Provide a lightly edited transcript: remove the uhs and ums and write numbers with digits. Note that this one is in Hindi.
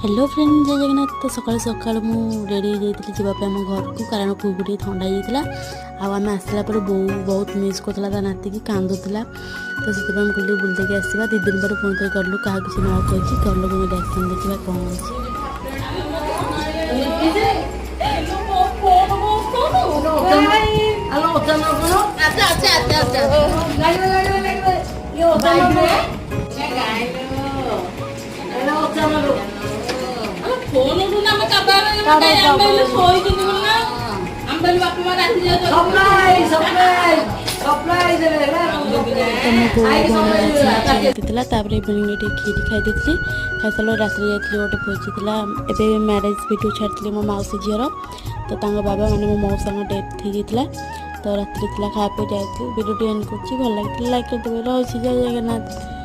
हेलो फ्रेंड जय जगन्नाथ। तो सकाल सकाल मु रेडी हो जाती जावाई आम घर को कारण पुआ टे थंडा जाता आम आसला बो बहुत मिस करता नाती की कांदुला। तो से कहली बुल देके आसवा 2 दिन पर पुणी थे गलु क्या किसी न कही घर लोग रिएक्शन देखा कौन फोन उठूना मैं कबार आंबेल सोई दिन ना आंबेल बाप मां रात जे सप्लाई देले ना तापर इवनिंग खीरी खाई देती खाई सारा रात जाती गोटे भोजी एवं मैरेज वीडियो छाड़ी मो मौसी झीर तो बाबा मैंने मो मौसा डेथ हो जाता तो रात खाया पे जाती वीडियो एंड कर भल लगे लाइक करदे रही जय जगन्नाथ।